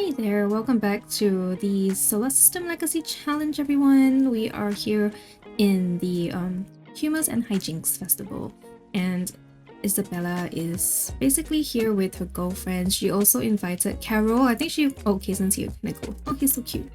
Hi there, welcome back to the Solar System Legacy Challenge, everyone. We are here in the Humors and Hijinks Festival, and Isabella is basically here with her girlfriend. She also invited Carol. I think she... Oh, Kaysen's here. Kinda cool. Oh, he's so cute.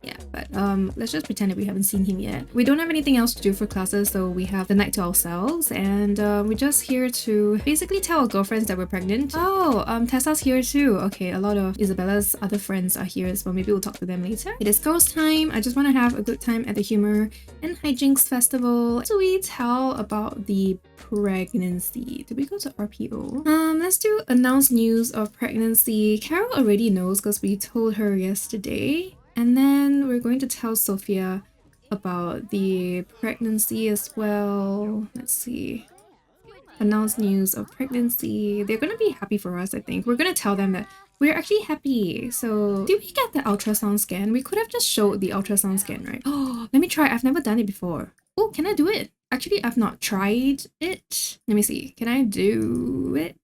Yeah, but let's just pretend that we haven't seen him yet. We don't have anything else to do for classes, so we have the night to ourselves, and we're just here to basically tell our girlfriends that we're pregnant. Oh, Tessa's here too. Okay, a lot of Isabella's other friends are here as well. Maybe we'll talk to them later. It is girls' time. I just want to have a good time at the Humor and Hijinks Festival. So we tell about the pregnancy. Did we go to RPO? Let's do announce news of pregnancy. Carol already knows because we told her yesterday. And then we're going to tell Sophia about the pregnancy as well. Let's see. Announce news of pregnancy. They're going to be happy for us, I think. We're going to tell them that we're actually happy. So, did we get the ultrasound scan? We could have just showed the ultrasound scan, right? Oh, let me try. I've never done it before. Oh, can I do it? Actually, I've not tried it. Let me see. Can I do it?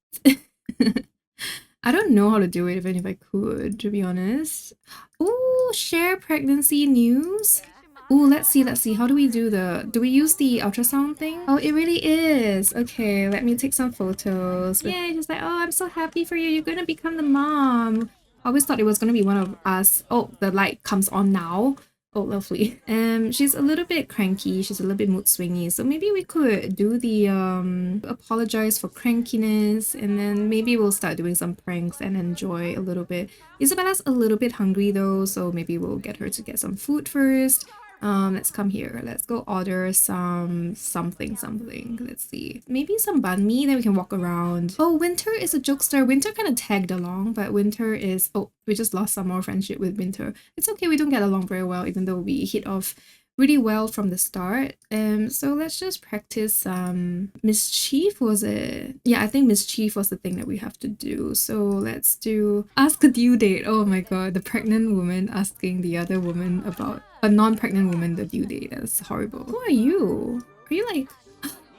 I don't know how to do it even if I could, to be honest. Oh, share pregnancy news. Oh, let's see. How do we do do we use the ultrasound thing? Oh, it really is. Okay, let me take some photos. Yay, just like, oh, I'm so happy for you. You're gonna become the mom. I always thought it was gonna be one of us. Oh, the light comes on now. Oh, lovely. She's a little bit cranky. She's a little bit mood swingy. So maybe we could do the apologize for crankiness, and then maybe we'll start doing some pranks and enjoy a little bit. Isabella's a little bit hungry though, so maybe we'll get her to get some food first. Let's come here. Let's go order some something. Let's see. Maybe some banh mi, then we can walk around. Oh, Winter is a jokester. Winter kind of tagged along, but Winter is... Oh, we just lost some more friendship with Winter. It's okay, we don't get along very well, even though we hit off really well from the start. So let's just practice mischief, was it? Yeah, I think mischief was the thing that we have to do. So let's do ask a due date. Oh my god, the pregnant woman asking the other woman about a non-pregnant woman the due date. That's horrible. Who are you? Are you like...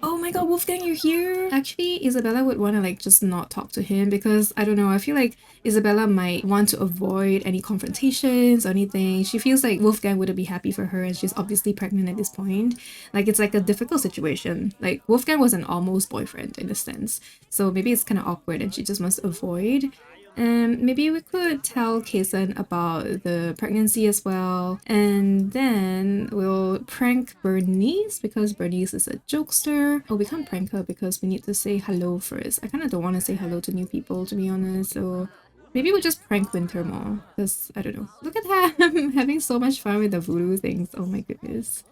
Oh my god, Wolfgang, you're here! Actually, Isabella would want to like just not talk to him because, I don't know, I feel like Isabella might want to avoid any confrontations or anything. She feels like Wolfgang wouldn't be happy for her and she's obviously pregnant at this point. Like, it's like a difficult situation. Like, Wolfgang was an almost boyfriend in a sense. So maybe it's kind of awkward and she just wants to avoid. Maybe we could tell 𝐬𝐿 about the pregnancy as well, and then we'll prank Bernice because Bernice is a jokester. Oh, we can't prank her because we need to say hello first. I kind of don't want to say hello to new people, to be honest, so maybe we'll just prank Winter more because, I don't know. Look at him having so much fun with the voodoo things. Oh my goodness.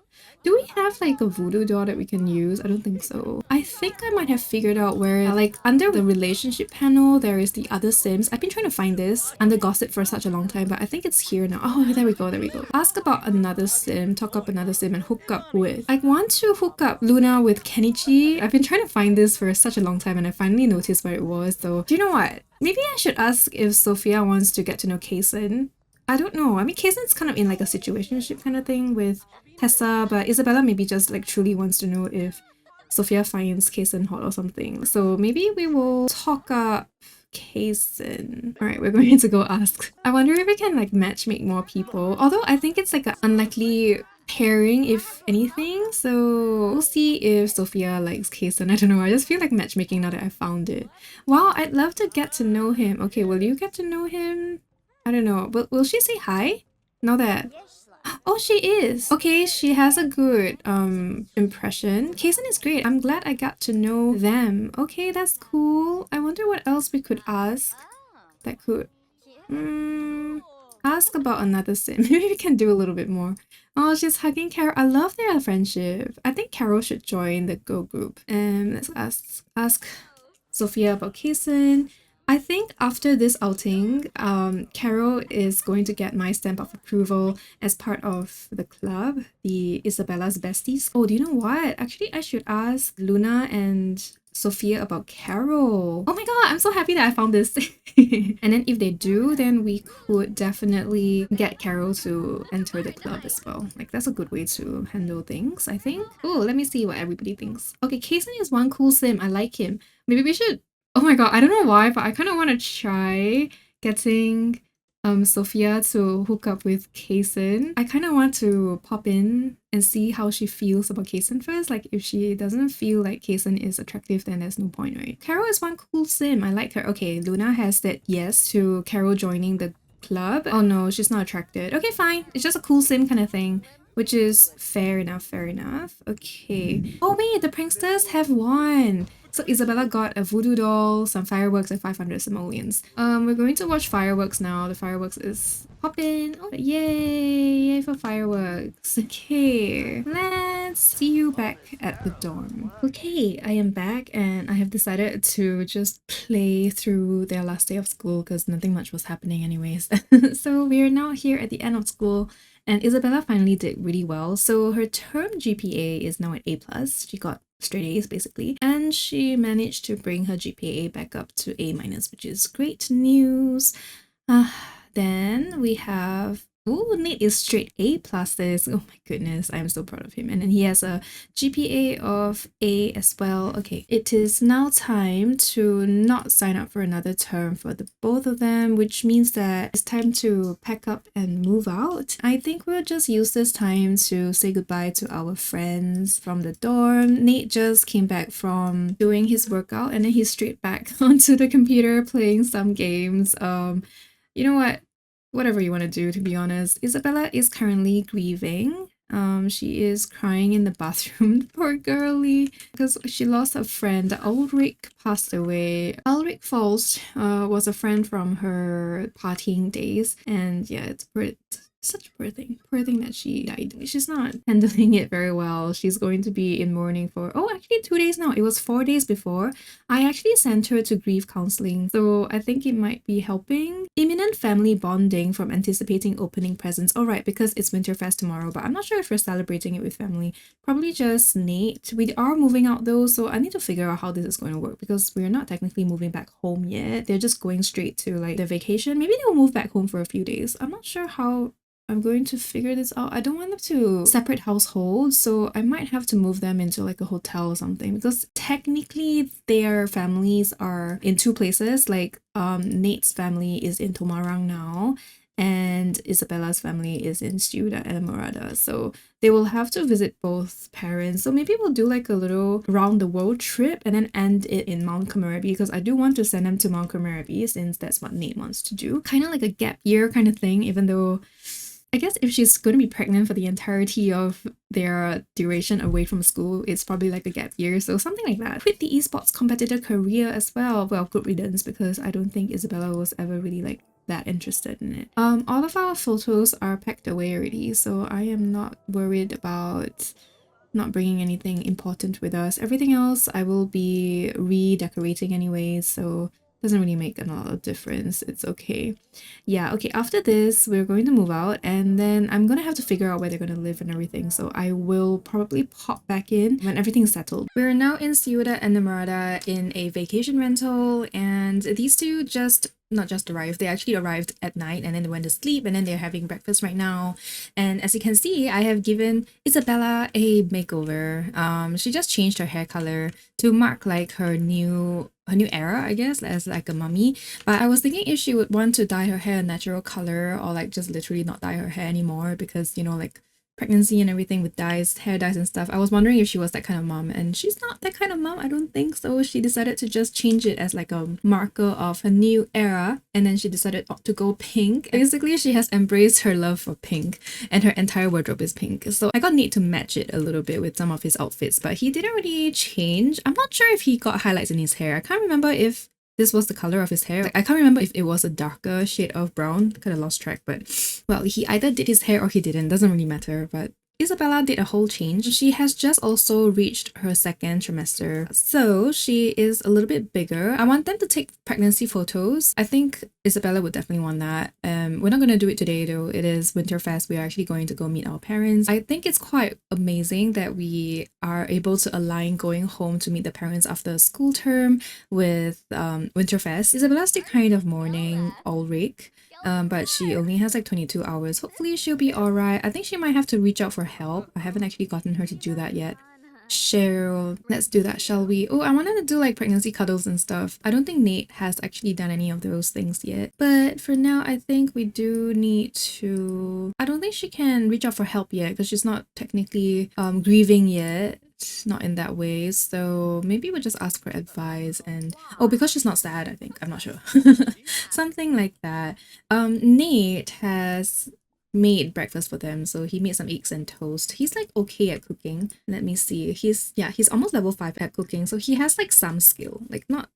Do we have like a voodoo doll that we can use? I don't think so. I think I might have figured out where, like, under the relationship panel, there is the other Sims. I've been trying to find this under gossip for such a long time, but I think it's here now. Oh, there we go. Ask about another Sim, talk up another Sim, and hook up with. I want to hook up Luna with Kenichi. I've been trying to find this for such a long time, and I finally noticed where it was. So, do you know what? Maybe I should ask if Sophia wants to get to know 𝐬𝐿. I don't know. I mean, 𝐬𝐿's kind of in like a situationship kind of thing with Tessa, but Isabella maybe just like truly wants to know if Sophia finds 𝐬𝐿 hot or something. So maybe we will talk up 𝐬𝐿. Alright, we're going to go ask. I wonder if we can like matchmake more people. Although I think it's like an unlikely pairing if anything. So we'll see if Sophia likes 𝐬𝐿. I don't know. I just feel like matchmaking now that I found it. Wow, I'd love to get to know him. Okay, will you get to know him? I don't know. Will she say hi? Now that... Oh, she is! Okay, she has a good impression. 𝐬𝐿 is great. I'm glad I got to know them. Okay, that's cool. I wonder what else we could ask that could... ask about another Sim. Maybe we can do a little bit more. Oh, she's hugging Carol. I love their friendship. I think Carol should join the girl group. Let's ask Sophia about 𝐬𝐿. I think after this outing, Carol is going to get my stamp of approval as part of the club, the Isabella's besties. Oh, do you know what? Actually, I should ask Luna and Sophia about Carol. Oh my god, I'm so happy that I found this. And then if they do, then we could definitely get Carol to enter the club as well. Like, that's a good way to handle things, I think. Oh, let me see what everybody thinks. Okay, 𝐬𝐿 is one cool Sim. I like him. Maybe we should... Oh my god, I don't know why, but I kind of want to try getting Sophia to hook up with 𝐬𝐿. I kind of want to pop in and see how she feels about 𝐬𝐿 first. Like, if she doesn't feel like 𝐬𝐿 is attractive, then there's no point, right? Carol is one cool sim. I like her. Okay, Luna has said yes to Carol joining the club. Oh no, she's not attracted. Okay, fine. It's just a cool sim kind of thing. Which is fair enough, fair enough. Okay. Oh wait, the pranksters have won! So Isabella got a voodoo doll, some fireworks, and 500 simoleons. We're going to watch fireworks now. The fireworks is popping. Oh, yay! Yay for fireworks. Okay, let's see you back at the dorm. Okay, I am back and I have decided to just play through their last day of school because nothing much was happening anyways. So we are now here at the end of school. And Isabella finally did really well. So her term GPA is now at A+. She got straight A's basically. And she managed to bring her GPA back up to A-, which is great news. Then we have... Ooh, Nate is straight A+. This. Oh my goodness, I'm so proud of him. And then he has a GPA of A as well. Okay, it is now time to not sign up for another term for the both of them, which means that it's time to pack up and move out. I think we'll just use this time to say goodbye to our friends from the dorm. Nate just came back from doing his workout and then he's straight back onto the computer playing some games. You know what? Whatever you want to do, to be honest. Isabella is currently grieving. She is crying in the bathroom. Poor girlie, because she lost a friend. 𝐬𝐢𝐥𝐿 passed away. 𝐬𝐢𝐥𝐿 Falls was a friend from her partying days, and yeah, it's such a poor thing that she died. She's not handling it very well. She's going to be in mourning for, oh, actually 2 days now. It was 4 days before. I actually sent her to grief counseling, so I think it might be helping. Imminent family bonding from anticipating opening presents. All right, because it's Winterfest tomorrow, but I'm not sure if we're celebrating it with family. Probably just Nate. We are moving out though, so I need to figure out how this is going to work because we're not technically moving back home yet. They're just going straight to like their vacation. Maybe they'll move back home for a few days. I'm not sure how I'm going to figure this out. I don't want them to separate households, so I might have to move them into like a hotel or something because technically their families are in 2 places. Like Nate's family is in Tomarang now and Isabella's family is in Ciudad Enamorada, so they will have to visit both parents. So maybe we'll do like a little round the world trip and then end it in Mount 𝐬𝐿𝐴𝐵 because I do want to send them to Mount 𝐬𝐿𝐴𝐵 since that's what Nate wants to do. Kind of like a gap year kind of thing, even though I guess if she's going to be pregnant for the entirety of their duration away from school, it's probably like a gap year, so something like that. Quit the esports competitor career as well. Well, good riddance, because I don't think Isabella was ever really like that interested in it. All of our photos are packed away already, so I am not worried about not bringing anything important with us. Everything else I will be redecorating anyway, so doesn't really make a lot of difference. It's okay. Yeah, okay, after this we're going to move out and then I'm gonna have to figure out where they're gonna live and everything, so I will probably pop back in when everything's settled. We're now in Ciudad Enamorada in a vacation rental, and these two not just arrived, they actually arrived at night and then they went to sleep and then they're having breakfast right now. And as you can see, I have given Isabella a makeover. She just changed her hair color to mark like her new era, I guess, as like a mummy. But I was thinking if she would want to dye her hair a natural color or like just literally not dye her hair anymore because, you know, like pregnancy and everything with dyes, hair dyes and stuff. I was wondering if she was that kind of mom, and she's not that kind of mom, I don't think so. She decided to just change it as like a marker of her new era, and then she decided to go pink. Basically, she has embraced her love for pink and her entire wardrobe is pink. So I got Nate to match it a little bit with some of his outfits, but he didn't really change. I'm not sure if he got highlights in his hair. I can't remember if this was the color of his hair. Like, I can't remember if it was a darker shade of brown. Kind of lost track, but well, he either did his hair or he didn't. Doesn't really matter, but Isabella did a whole change. She has just also reached her 2nd trimester, so she is a little bit bigger. I want them to take pregnancy photos. I think Isabella would definitely want that. We're not going to do it today though. It is Winterfest. We are actually going to go meet our parents. I think it's quite amazing that we are able to align going home to meet the parents after school term with Winterfest. Isabella's still kind of mourning 𝐬𝐢𝐥𝐿. But she only has like 22 hours. Hopefully she'll be alright. I think she might have to reach out for help. I haven't actually gotten her to do that yet. Cheryl. Let's do that, shall we? Oh, I wanted to do like pregnancy cuddles and stuff. I don't think Nate has actually done any of those things yet. But for now, I think we do need to... I don't think she can reach out for help yet because she's not technically grieving yet. Not in that way. So maybe we'll just ask for advice and... Oh, because she's not sad, I think. I'm not sure. Something like that. Nate has made breakfast for them, so he made some eggs and toast. He's like okay at cooking. Let me see, he's almost level 5 at cooking, so he has like some skill, like not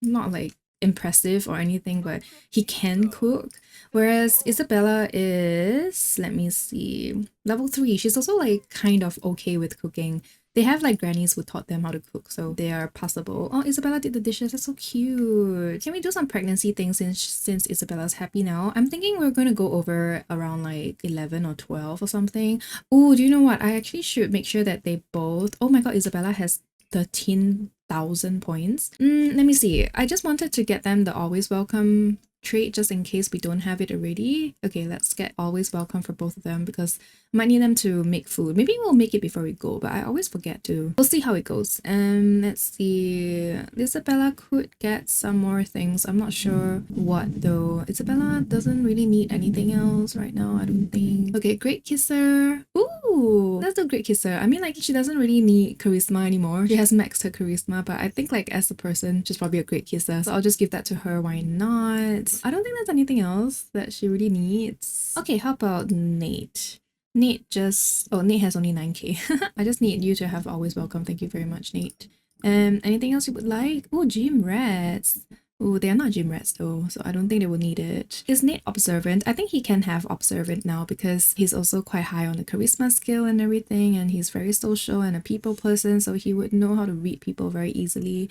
like impressive or anything, but he can cook. Whereas Isabella is, let me see, level 3. She's also like kind of okay with cooking. They have like grannies who taught them how to cook, so they are passable. Oh, Isabella did the dishes. That's so cute. Can we do some pregnancy things since Isabella's happy now? I'm thinking we're going to go over around like 11 or 12 or something. Oh, do you know what? I actually should make sure that they both... Oh my god, Isabella has 13,000 points. Let me see. I just wanted to get them the always welcome trait just in case we don't have it already. Okay, let's get always welcome for both of them because I might need them to make food. Maybe we'll make it before we go, but I always forget to. We'll see how it goes. Let's see. Isabella could get some more things. I'm not sure what though. Isabella doesn't really need anything else right now, I don't think. Okay, great kisser. Ooh, let's do great kisser. I mean, like, she doesn't really need charisma anymore. She has maxed her charisma, but I think like as a person, she's probably a great kisser. So I'll just give that to her. Why not? I don't think there's anything else that she really needs. Okay, how about Nate? Nate just... Oh, Nate has only 9k. I just need you to have always welcome. Thank you very much, Nate. Anything else you would like? Oh, gym rats. Oh, they are not gym rats though, so I don't think they will need it. Is Nate observant? I think he can have observant now because he's also quite high on the charisma skill and everything, and he's very social and a people person, so he would know how to read people very easily.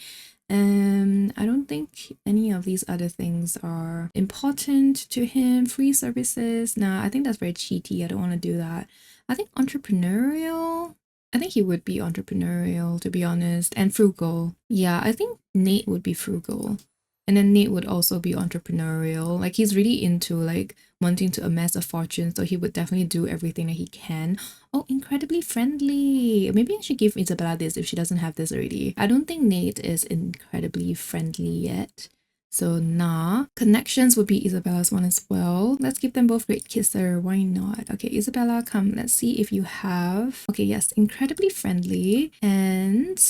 I don't think any of these other things are important to him. Free services, nah, I think that's very cheaty. I don't want to do that. I think entrepreneurial, I think he would be entrepreneurial, to be honest, and frugal. Yeah, I think Nate would be frugal. And then Nate would also be entrepreneurial. Like, he's really into like wanting to amass a fortune, so he would definitely do everything that he can. Oh, incredibly friendly. Maybe I should give Isabella this if she doesn't have this already. I don't think Nate is incredibly friendly yet. So nah. Connections would be Isabella's one as well. Let's give them both great kisser. Why not? Okay, Isabella, come. Let's see if you have... Okay, yes, incredibly friendly and...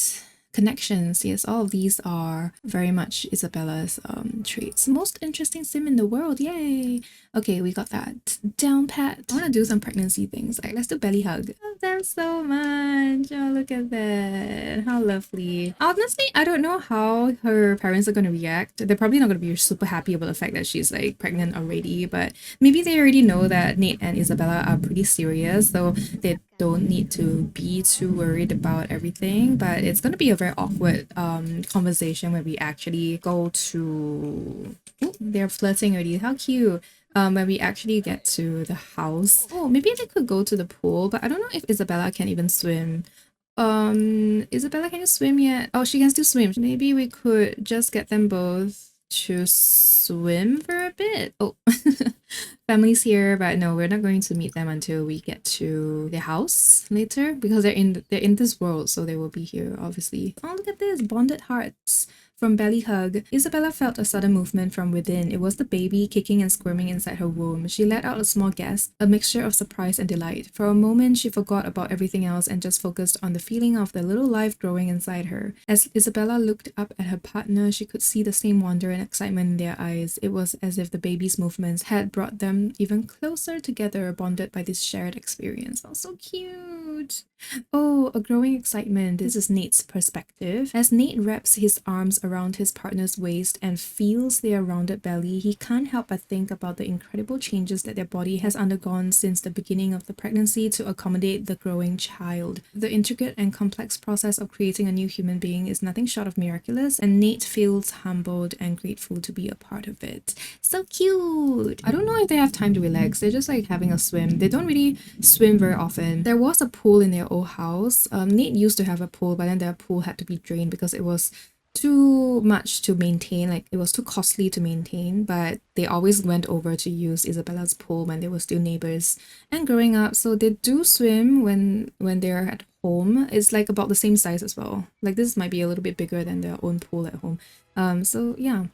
connections. Yes, all of these are very much Isabella's traits. Most interesting sim in the world. Yay. Okay, we got that down pat. I want to do some pregnancy things. Like, let's do belly hug. I love them so much. Oh, look at that. How lovely. Honestly, I don't know how her parents are going to react. They're probably not going to be super happy about the fact that she's like pregnant already, but maybe they already know that Nate and Isabella are pretty serious, so they don't need to be too worried about everything. But it's going to be a very awkward conversation where we actually go to... Ooh, they're flirting already. How cute. When we actually get to the house. Oh, maybe they could go to the pool, but I don't know if Isabella can even swim. Isabella, can you swim yet? Oh, she can still swim. Maybe we could just get them both to swim for a bit. Oh, family's here, but no, we're not going to meet them until we get to the house later because they're in this world, so they will be here obviously. Oh, look at this, bonded hearts from belly hug. Isabella felt a sudden movement from within. It was the baby kicking and squirming inside her womb. She let out a small gasp, a mixture of surprise and delight. For a moment, she forgot about everything else and just focused on the feeling of the little life growing inside her. As Isabella looked up at her partner, she could see the same wonder and excitement in their eyes. It was as if the baby's movements had brought them even closer together, bonded by this shared experience. Oh, so cute! Oh, a growing excitement. This is Nate's perspective. As Nate wraps his arms around his partner's waist and feels their rounded belly, he can't help but think about the incredible changes that their body has undergone since the beginning of the pregnancy to accommodate the growing child. The intricate and complex process of creating a new human being is nothing short of miraculous, and Nate feels humbled and grateful to be a part of it. So cute! I don't know if they have time to relax. They're just like having a swim. They don't really swim very often. There was a pool in their old house. Nate used to have a pool, but then their pool had to be drained because it was too much to maintain, like it was too costly to maintain, but they always went over to use Isabella's pool when they were still neighbors and growing up. So they do swim when they're at home. It's like about the same size as well. Like this might be a little bit bigger than their own pool at home. So yeah.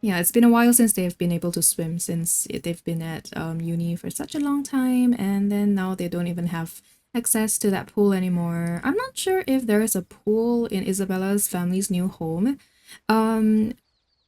Yeah, it's been a while since they've been able to swim, since they've been at uni for such a long time, and then now they don't even have access to that pool anymore. I'm not sure if there is a pool in Isabella's family's new home. Um,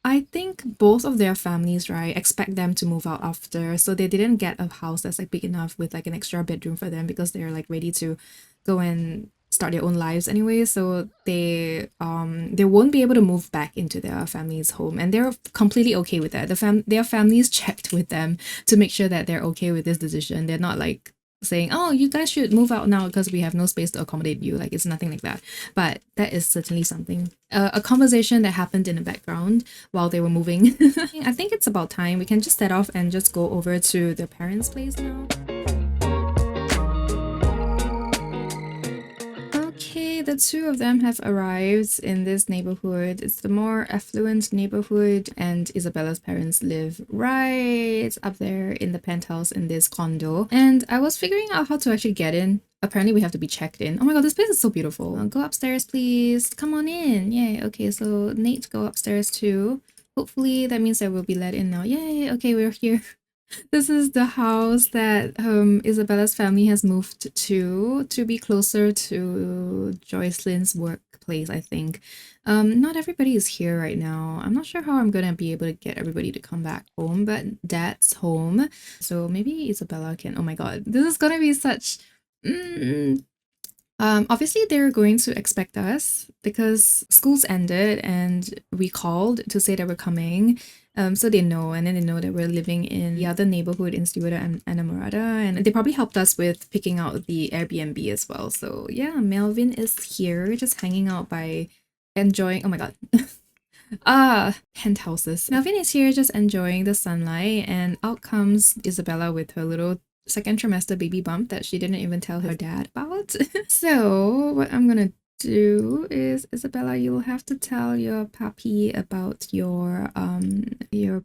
I think both of their families, right, expect them to move out after, so they didn't get a house that's like big enough with like an extra bedroom for them because they're like ready to go and start their own lives anyway. So they won't be able to move back into their family's home, and they're completely okay with that. Their families checked with them to make sure that they're okay with this decision. They're not like saying, oh, you guys should move out now because we have no space to accommodate you. Like, it's nothing like that. But that is certainly something, a conversation that happened in the background while they were moving. I think it's about time we can just set off and just go over to their parents' place now. Okay, the two of them have arrived in this neighborhood. It's the more affluent neighborhood, and Isabella's parents live right up there in the penthouse in this condo. And I was figuring out how to actually get in. Apparently we have to be checked in. Oh my god, this place is so beautiful. Go upstairs, please. Come on in. Yay. Okay, so Nate, go upstairs too. Hopefully that means that we'll be let in now. Yay. Okay, we're here. This is the house that Isabella's family has moved to be closer to Joycelyn's workplace, I think. Not everybody is here right now. I'm not sure how I'm gonna be able to get everybody to come back home, but Dad's home. So maybe Isabella can... Oh my god, this is gonna be such... obviously they're going to expect us because school's ended and we called to say that we're coming. So they know, and then they know that we're living in the other neighborhood in Ciudad Enamorada, and they probably helped us with picking out the Airbnb as well. So yeah, Melvin is here just hanging out by enjoying... Oh my god. Penthouses. Melvin is here just enjoying the sunlight, and out comes Isabella with her little second trimester baby bump that she didn't even tell her dad about. So what I'm gonna do is, Isabella, you'll have to tell your puppy about your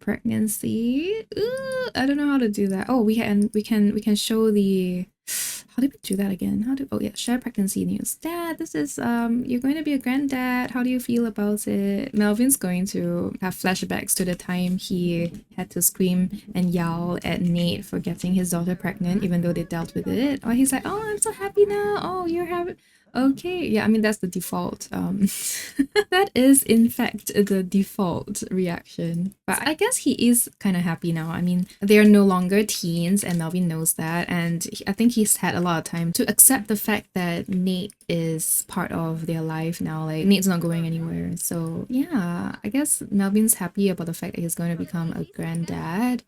pregnancy. Ooh, I don't know how to do that. Oh, we can show the... How did we do that again? Oh yeah, share pregnancy news. Dad, this is you're going to be a granddad. How do you feel about it? Melvin's going to have flashbacks to the time he had to scream and yell at Nate for getting his daughter pregnant, even though they dealt with it. Or he's like, oh, I'm so happy now. Oh, you're having... Okay, yeah, I mean, that's the default. That is, in fact, the default reaction. But I guess he is kind of happy now. I mean, they are no longer teens, and Melvin knows that. And I think he's had a lot of time to accept the fact that Nate is part of their life now. Like, Nate's not going anywhere. So, yeah, I guess Melvin's happy about the fact that he's going to become a granddad.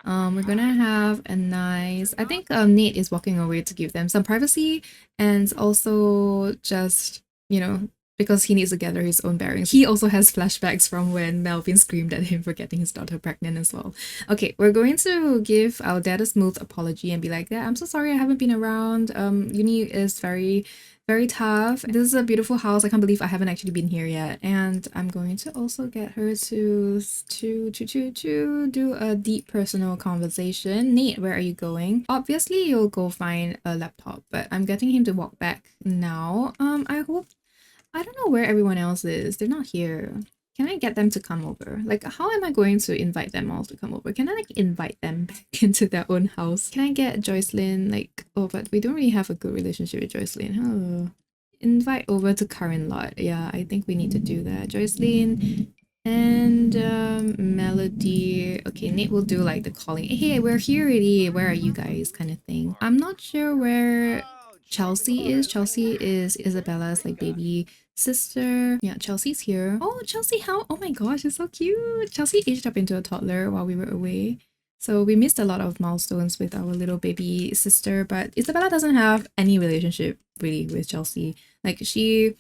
We're gonna have a nice... I think Nate is walking away to give them some privacy, and also just, you know, because he needs to gather his own bearings. He also has flashbacks from when Melvin screamed at him for getting his daughter pregnant as well. Okay, we're going to give our dad a smooth apology and be like, yeah, I'm so sorry I haven't been around. Uni is very tough. This is a beautiful house. I can't believe I haven't actually been here yet. And I'm going to also get her to do a deep personal conversation. Nate, where are you going? Obviously, you'll go find a laptop, but I'm getting him to walk back now. I don't know where everyone else is. They're not here. Can I get them to come over? Like, how am I going to invite them all to come over? Can I, like, invite them back into their own house? Can I get Joycelyn, like... Oh, but we don't really have a good relationship with Joycelyn. Oh. Invite over to current lot. Yeah, I think we need to do that. Joycelyn and Melody. Okay, Nate will do, like, the calling. Hey, we're here already. Where are you guys? Kind of thing. I'm not sure where Chelsea is. Chelsea is Isabella's, like, baby sister. Yeah, Chelsea's here. Oh, Chelsea, how... Oh my gosh, it's so cute. Chelsea aged up into a toddler while we were away. So we missed a lot of milestones with our little baby sister, but Isabella doesn't have any relationship really with Chelsea. Like, she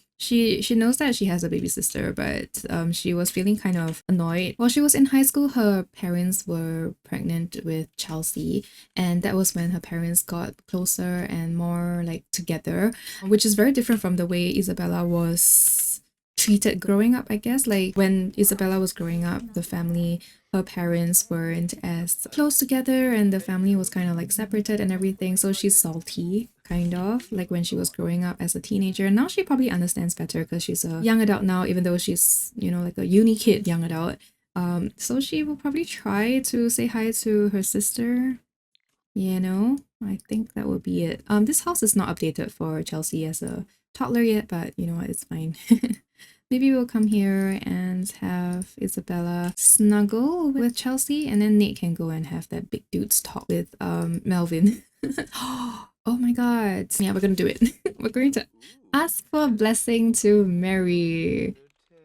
knows that she has a baby sister, but she was feeling kind of annoyed. While she was in high school, her parents were pregnant with Chelsea, and that was when her parents got closer and more like together, which is very different from the way Isabella was treated growing up, I guess. Like when Isabella was growing up, the family, her parents weren't as close together and the family was kind of like separated and everything. So she's salty, kind of, like when she was growing up as a teenager. Now she probably understands better because she's a young adult now, even though she's, you know, like a uni kid young adult. So she will probably try to say hi to her sister. You know, I think that would be it. This house is not updated for Chelsea as a toddler yet, but you know what, it's fine. Maybe we'll come here and have Isabella snuggle with Chelsea, and then Nate can go and have that big dude's talk with Melvin. Oh my god. Yeah, we're gonna do it. We're going to ask for a blessing to Mary.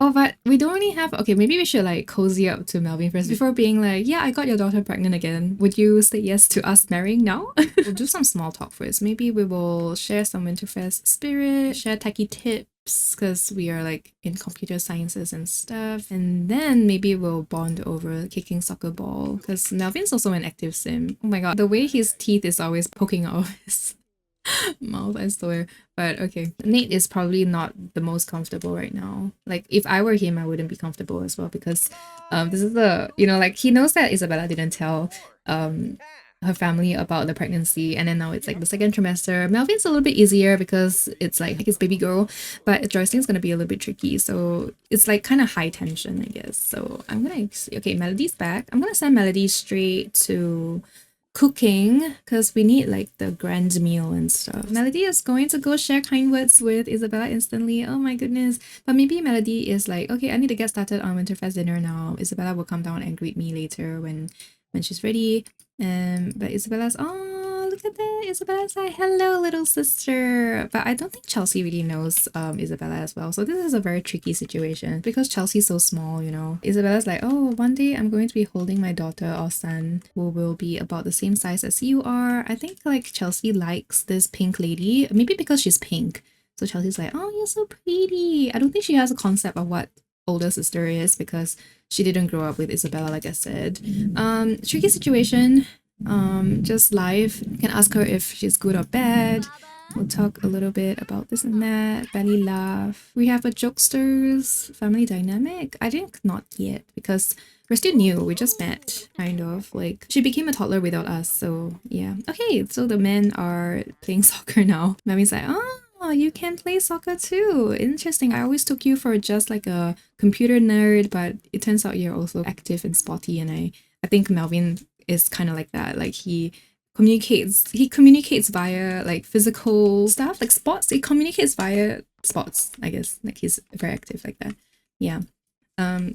Oh, but we don't really have... Okay, maybe we should like cozy up to Melvin first before being like, yeah, I got your daughter pregnant again. Would you say yes to us marrying now? We'll do some small talk first. Maybe we will share some Winterfest spirit, share techie tips, because we are like in computer sciences and stuff. And then maybe we'll bond over kicking soccer ball, because Melvin's also an active sim. Oh my god, the way his teeth is always poking out of his mouth, I swear. But okay, Nate is probably not the most comfortable right now. Like if I were him, I wouldn't be comfortable as well, because this is the, you know, like he knows that Isabella didn't tell her family about the pregnancy, and then now it's like the second trimester. Melvin's a little bit easier because it's like his baby girl, but Joycelyn's gonna be a little bit tricky, so it's like kind of high tension, I guess. So I'm gonna see. Okay, Melody's back. I'm gonna send Melody straight to cooking because we need like the grand meal and stuff. Melody is going to go share kind words with Isabella instantly. Oh my goodness. But maybe Melody is like, okay, I need to get started on Winterfest dinner now. Isabella will come down and greet me later when she's ready. But Isabella's, oh, look at that. Isabella's like, hello, little sister. But I don't think Chelsea really knows Isabella as well. So this is a very tricky situation because Chelsea's so small, you know. Isabella's like, oh, one day I'm going to be holding my daughter or son who will be about the same size as you are. I think like Chelsea likes this pink lady, maybe because she's pink. So Chelsea's like, oh, you're so pretty. I don't think she has a concept of what older sister is because she didn't grow up with Isabella, like I said. Tricky situation. Just live. You can ask her if she's good or bad. We'll talk a little bit about this and that. Belly laugh. We have a jokesters family dynamic. I think not yet because we're still new. We just met, kind of. Like, she became a toddler without us, so yeah. Okay, so the men are playing soccer now. Mommy's like, oh, you can play soccer too. Interesting. I always took you for just like a computer nerd, but it turns out you're also active and sporty, and I think Melvin is kind of like that. Like he communicates via like physical stuff, like sports. He communicates via sports, I guess. Like he's very active like that. Yeah.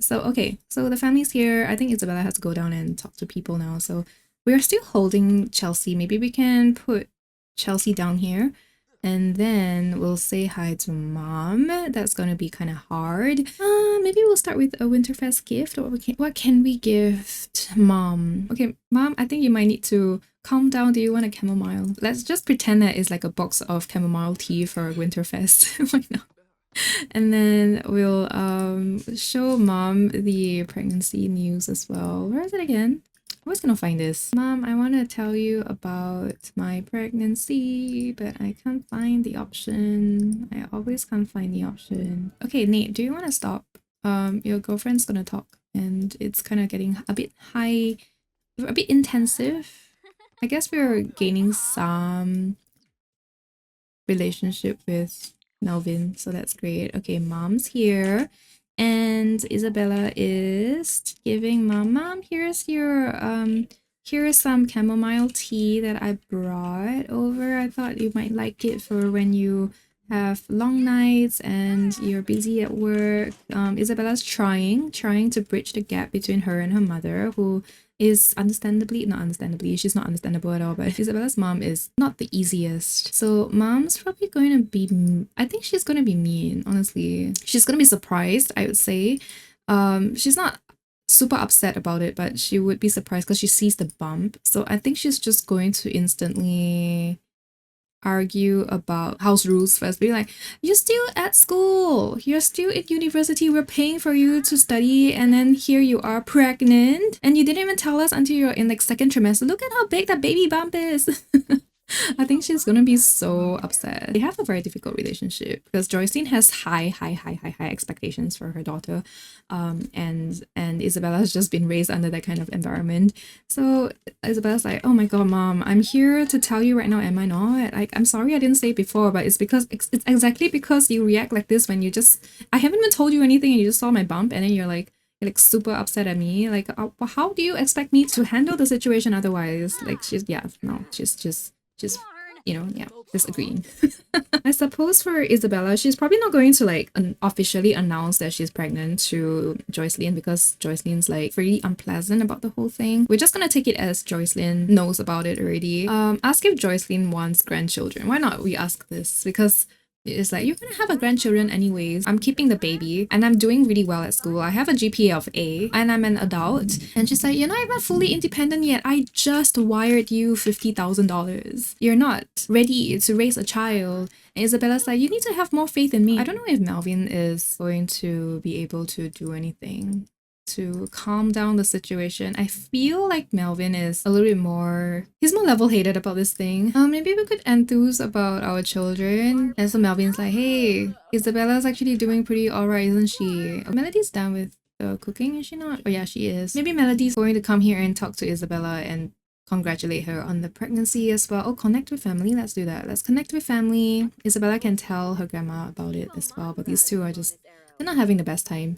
So okay, so the family's here. I think Isabella has to go down and talk to people now. So we're still holding Chelsea. Maybe we can put Chelsea down here. And then we'll say hi to mom. That's gonna be kind of hard. Maybe we'll start with a Winterfest gift. What can we gift mom? Okay, mom, I think you might need to calm down. Do you want a chamomile? Let's just pretend that it's like a box of chamomile tea for Winterfest. Why not? And then we'll show mom the pregnancy news as well. Where is it again? I was gonna find this. Mom, I want to tell you about my pregnancy, but I can't find the option. I always can't find the option. Okay, Nate, do you want to stop? Your girlfriend's gonna talk and it's kind of getting a bit high, a bit intensive. I guess we're gaining some relationship with Melvin, so that's great. Okay, mom's here. And Isabella is giving mom, here's some chamomile tea that I brought over. I thought you might like it for when you have long nights and you're busy at work. Isabella's trying to bridge the gap between her and her mother, who is not understandably, she's not understandable at all, but Isabella's mom is not the easiest. So mom's probably going to be, I think she's going to be mean, honestly. She's going to be surprised, I would say. She's not super upset about it, but she would be surprised because she sees the bump. So I think she's just going to instantly argue about house rules first, be like, you're still at school, you're still at university, we're paying for you to study, and then here you are pregnant and you didn't even tell us until you're in like second trimester. Look at how big that baby bump is. I think she's gonna be so upset. They have a very difficult relationship because 𝐤𝐤𝐿 has high expectations for her daughter, and Isabella has just been raised under that kind of environment. So Isabella's like, oh my god, mom, I'm here to tell you right now, am I not? Like, I'm sorry I didn't say it before, but it's because it's exactly because you react like this when you just, I haven't even told you anything and you just saw my bump and then you're like super upset at me. Like, how do you expect me to handle the situation otherwise? Like, she's, yeah, no, she's just, you know, yeah, disagreeing. I suppose for Isabella, she's probably not going to like officially announce that she's pregnant to 𝐤𝐤𝐿 because 𝐤𝐤𝐿's like pretty unpleasant about the whole thing. We're just gonna take it as 𝐤𝐤𝐿 knows about it already. Ask if 𝐤𝐤𝐿 wants grandchildren. Why not we ask this? Because it's like, you're gonna have a grandchildren anyways. I'm keeping the baby and I'm doing really well at school. I have a GPA of A and I'm an adult. And she's like, you're not even fully independent yet. I just wired you $50,000. You're not ready to raise a child. And Isabella's like, you need to have more faith in me. I don't know if Melvin is going to be able to do anything to calm down the situation. I feel like Melvin is a little bit more, he's more level-headed about this thing. Maybe we could enthuse about our children. And so Melvin's like, hey, Isabella's actually doing pretty alright, isn't she? Melody's done with cooking, is she not? Oh yeah, she is. Maybe Melody's going to come here and talk to Isabella and congratulate her on the pregnancy as well. Oh, connect with family. Let's do that. Let's connect with family. Isabella can tell her grandma about it as well, but these two are just, they're not having the best time.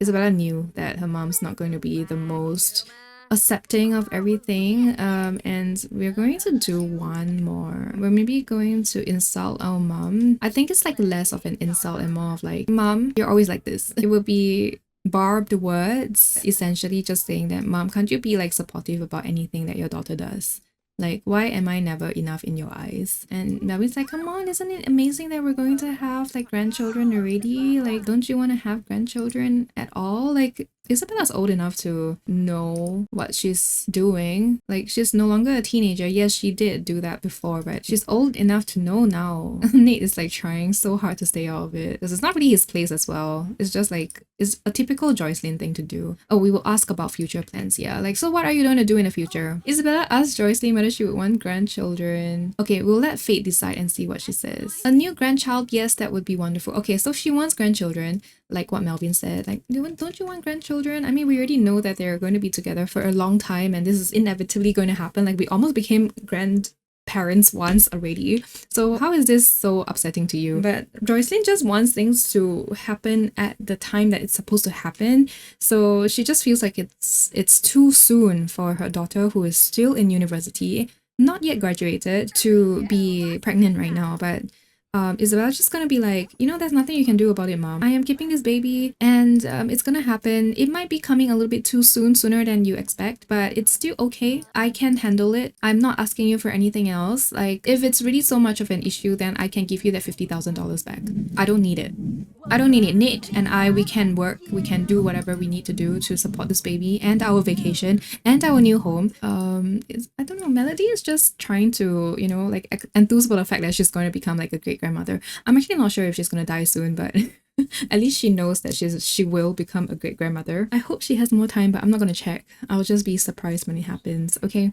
Isabella knew that her mom's not going to be the most accepting of everything, and we're going to do one more. We're maybe going to insult our mom. I think it's like less of an insult and more of like, mom, you're always like this. It will be barbed words, essentially just saying that, mom, can't you be like supportive about anything that your daughter does? Like, why am I never enough in your eyes? And Melvin's like, come on, isn't it amazing that we're going to have like grandchildren already? Like, don't you want to have grandchildren at all? Like, Isabella's old enough to know what she's doing. Like, she's no longer a teenager. Yes, she did do that before, but she's old enough to know now. Nate is like trying so hard to stay out of it because it's not really his place as well. It's just like, it's a typical 𝐤𝐤𝐿 thing to do. Oh, we will ask about future plans. Yeah, like, so what are you going to do in the future? Isabella asked 𝐤𝐤𝐿 whether she would want grandchildren. Okay, we'll let fate decide and see what she says. A new grandchild, yes, that would be wonderful. Okay, so she wants grandchildren, like what Melvin said. Like, don't you want grandchildren? I mean, we already know that they're going to be together for a long time and this is inevitably going to happen. Like, we almost became grandparents once already. So how is this so upsetting to you? But 𝐤𝐤𝐿 just wants things to happen at the time that it's supposed to happen. So she just feels like it's too soon for her daughter, who is still in university, not yet graduated, to be pregnant right now. But Isabella's just gonna be like, you know, there's nothing you can do about it, mom. I am keeping this baby and it's gonna happen. It might be coming a little bit too soon, sooner than you expect, but it's still okay. I can handle it. I'm not asking you for anything else. Like, if it's really so much of an issue, then I can give you that $50,000 back. I don't need it. I don't need it. Nate and I, we can work, we can do whatever we need to do to support this baby and our vacation and our new home. I don't know, Melody is just trying to, you know, like enthuse about the fact that she's going to become like a great grandmother. I'm actually not sure if she's going to die soon, but at least she knows that she will become a great grandmother. I hope she has more time, but I'm not going to check. I'll just be surprised when it happens. Okay.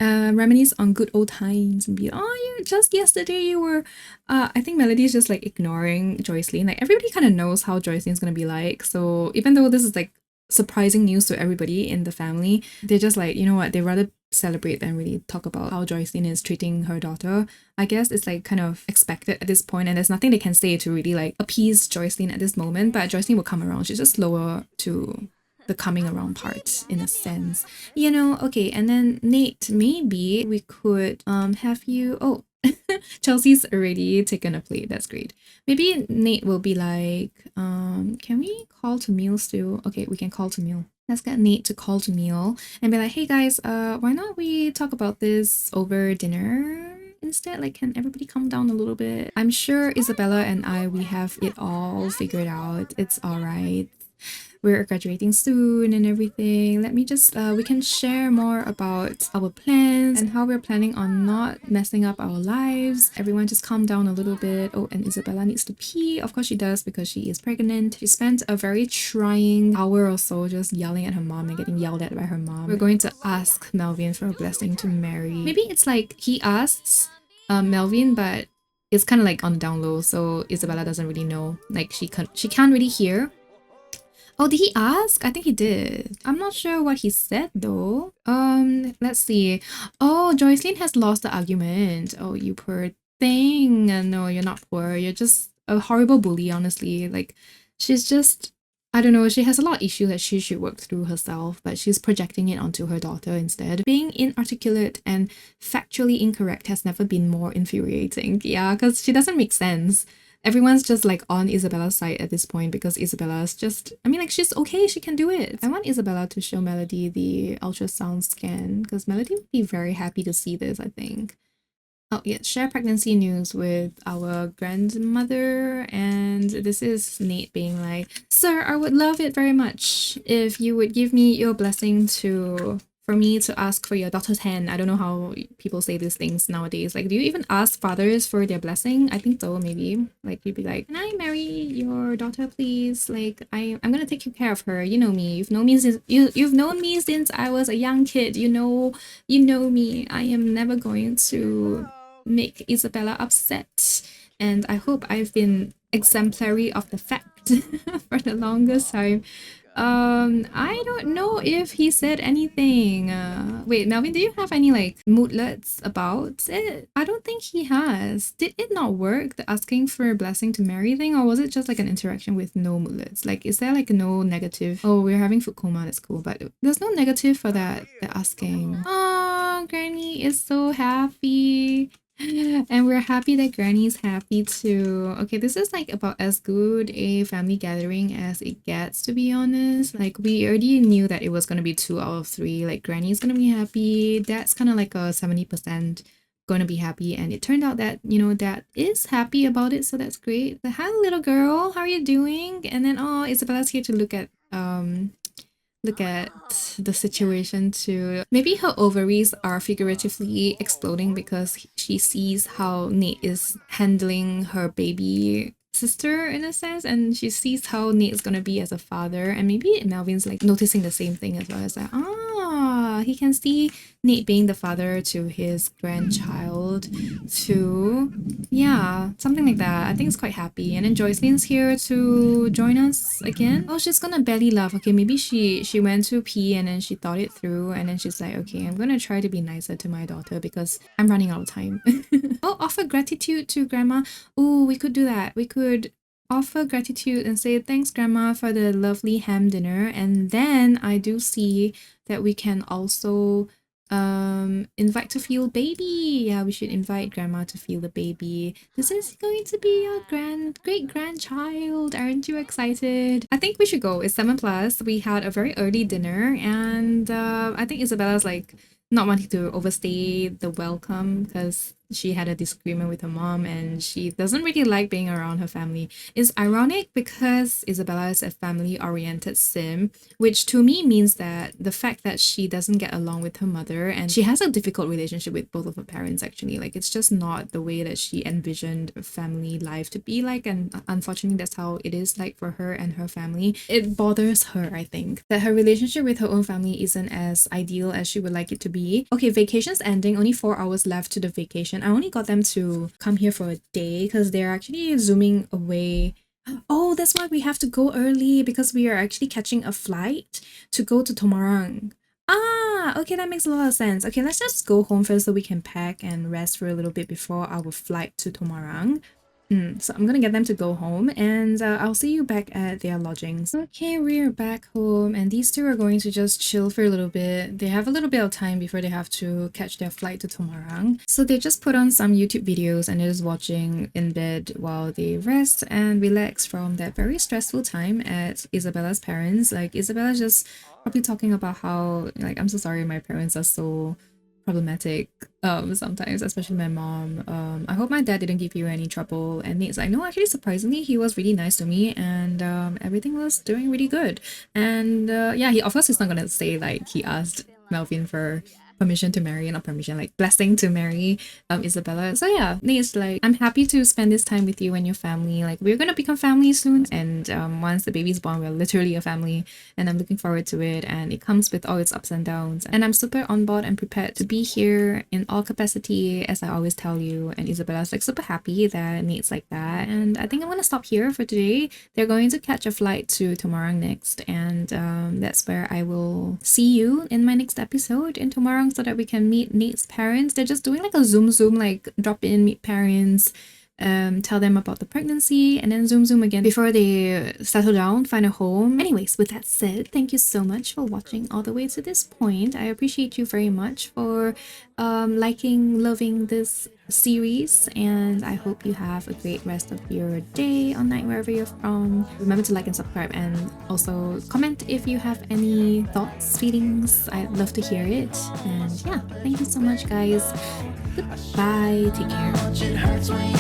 Reminisce on good old times and be, oh yeah, just yesterday you were, I think Melody is just like ignoring 𝐤𝐤𝐿. Like, everybody kind of knows how 𝐤𝐤𝐿 is going to be like. So even though this is like surprising news to everybody in the family, they're just like, you know what, they rather celebrate than really talk about how 𝐤𝐤𝐿 is treating her daughter. I guess it's like kind of expected at this point, and there's nothing they can say to really like appease 𝐤𝐤𝐿 at this moment, but 𝐤𝐤𝐿 will come around. She's just slower to the coming around part, in a sense, you know. Okay, and then Nate, maybe we could have you, oh, Chelsea's already taken a plate. That's great. Maybe Nate will be like, can we call to meal still? Okay, we can call to meal. Let's get Nate to call to meal and be like, hey guys, why not we talk about this over dinner instead? Like, can everybody calm down a little bit? I'm sure Isabella and I, we have it all figured out. It's all right. we're graduating soon and everything. Let me just we can share more about our plans and how we're planning on not messing up our lives. Everyone just calm down a little bit. Oh, and Isabella needs to pee. Of course she does, because she is pregnant. She spent a very trying hour or so just yelling at her mom and getting yelled at by her mom. We're going to ask Melvin for a blessing to marry. Maybe it's like he asks Melvin, but it's kind of like on the down low, so Isabella doesn't really know. Like she can't really hear. Oh, did he ask? I think he did. I'm not sure what he said though. Let's see. Oh, Joycelyn has lost the argument. Oh, you poor thing. No, you're not poor. You're just a horrible bully, honestly. Like, she's just, I don't know, she has a lot of issues that she should work through herself, but she's projecting it onto her daughter instead. Being inarticulate and factually incorrect has never been more infuriating. Yeah, because she doesn't make sense. Everyone's just like on Isabella's side at this point, because Isabella's just, I mean, like, she's okay, she can do it. I want Isabella to show Melody the ultrasound scan, because Melody would be very happy to see this, I think. Oh yeah, share pregnancy news with our grandmother, and this is Nate being like, "Sir, I would love it very much if you would give me your blessing for me to ask for your daughter's hand." I don't know how people say these things nowadays. Like, do you even ask fathers for their blessing? I think so, maybe. Like, you'd be like, "Can I marry your daughter, please? Like, I'm gonna take care of her. You know me. You've known me since you've known me since I was a young kid. You know me. I am never going to make Isabella upset. And I hope I've been exemplary of the fact for the longest time." I don't know if he said anything. Wait, Melvin, do you have any like moodlets about it? I don't think he has. Did it not work, the asking for a blessing to marry thing, or was it just like an interaction with no moodlets? Like, is there like no negative? Oh, we're having food coma, that's cool, but there's no negative for that, the asking. Oh, Granny is so happy. And we're happy that Granny's happy too. Okay, this is like about as good a family gathering as it gets, to be honest. Like, we already knew that it was gonna be 2 out of 3. Like, Granny's gonna be happy. Dad's kind of like a 70% gonna be happy, and it turned out that, you know, Dad is happy about it, so that's great. So, hi little girl, how are you doing? And then, oh, Isabella's here to look at the situation too. Maybe her ovaries are figuratively exploding because she sees how Nate is handling her baby sister in a sense, and she sees how Nate is gonna be as a father, and maybe Melvin's like noticing the same thing as well. As like, he can see Nate being the father to his grandchild too. Yeah, something like that. I think it's quite happy. And then Joycelyn's here to join us again. Oh, she's gonna belly laugh. Okay, maybe she went to pee and then she thought it through, and then she's like, okay, I'm gonna try to be nicer to my daughter because I'm running out of time. Oh, offer gratitude to grandma. Oh, we could do that. We could offer gratitude and say thanks grandma for the lovely ham dinner, and then I do see that we can also invite to feel baby. Yeah, we should invite grandma to feel the baby. This is going to be your great grandchild. Aren't you excited? I think we should go. It's 7+. We had a very early dinner, and I think Isabella's like not wanting to overstay the welcome because she had a disagreement with her mom and she doesn't really like being around her family. It's ironic because Isabella is a family-oriented sim, which to me means that the fact that she doesn't get along with her mother, and she has a difficult relationship with both of her parents actually. Like, it's just not the way that she envisioned family life to be like, and unfortunately that's how it is like for her and her family. It bothers her, I think, that her relationship with her own family isn't as ideal as she would like it to be. Okay, vacation's ending, only 4 hours left to the vacation. I only got them to come here for a day because they're actually zooming away. Oh, that's why we have to go early, because we are actually catching a flight to go to Tomarang. Ah, okay, that makes a lot of sense. Okay, let's just go home first so we can pack and rest for a little bit before our flight to Tomarang. So I'm gonna get them to go home, and I'll see you back at their lodgings. Okay, we're back home, and these two are going to just chill for a little bit. They have a little bit of time before they have to catch their flight to Tomarang. So they just put on some YouTube videos and they're just watching in bed while they rest and relax from that very stressful time at Isabella's parents. Like, Isabella's just probably talking about how, like, I'm so sorry my parents are so problematic sometimes, especially my mom. I hope my dad didn't give you any trouble. And Nate's like, no, actually, surprisingly, he was really nice to me, and everything was doing really good. And yeah, he of course he's not gonna say like he asked Melvin for permission to marry, not permission, like blessing to marry Isabella. So yeah, Nate's like, I'm happy to spend this time with you and your family. Like, we're gonna become family soon, and once the baby's born, we're literally a family, and I'm looking forward to it. And it comes with all its ups and downs, and I'm super on board and prepared to be here in all capacity, as I always tell you. And Isabella's like super happy that Nate's like that. And I think I'm gonna stop here for today. They're going to catch a flight to Tomorrong next, and that's where I will see you in my next episode in Tomorrong, so that we can meet Nate's parents. They're just doing like a zoom, like drop in, meet parents, tell them about the pregnancy, and then zoom again before they settle down, find a home. Anyways, with that said, thank you so much for watching all the way to this point. I appreciate you very much for liking, loving this series, and I hope you have a great rest of your day or night wherever you're from. Remember to like and subscribe, and also comment if you have any thoughts, feelings. I'd love to hear it. And yeah, thank you so much, guys. Goodbye, take care.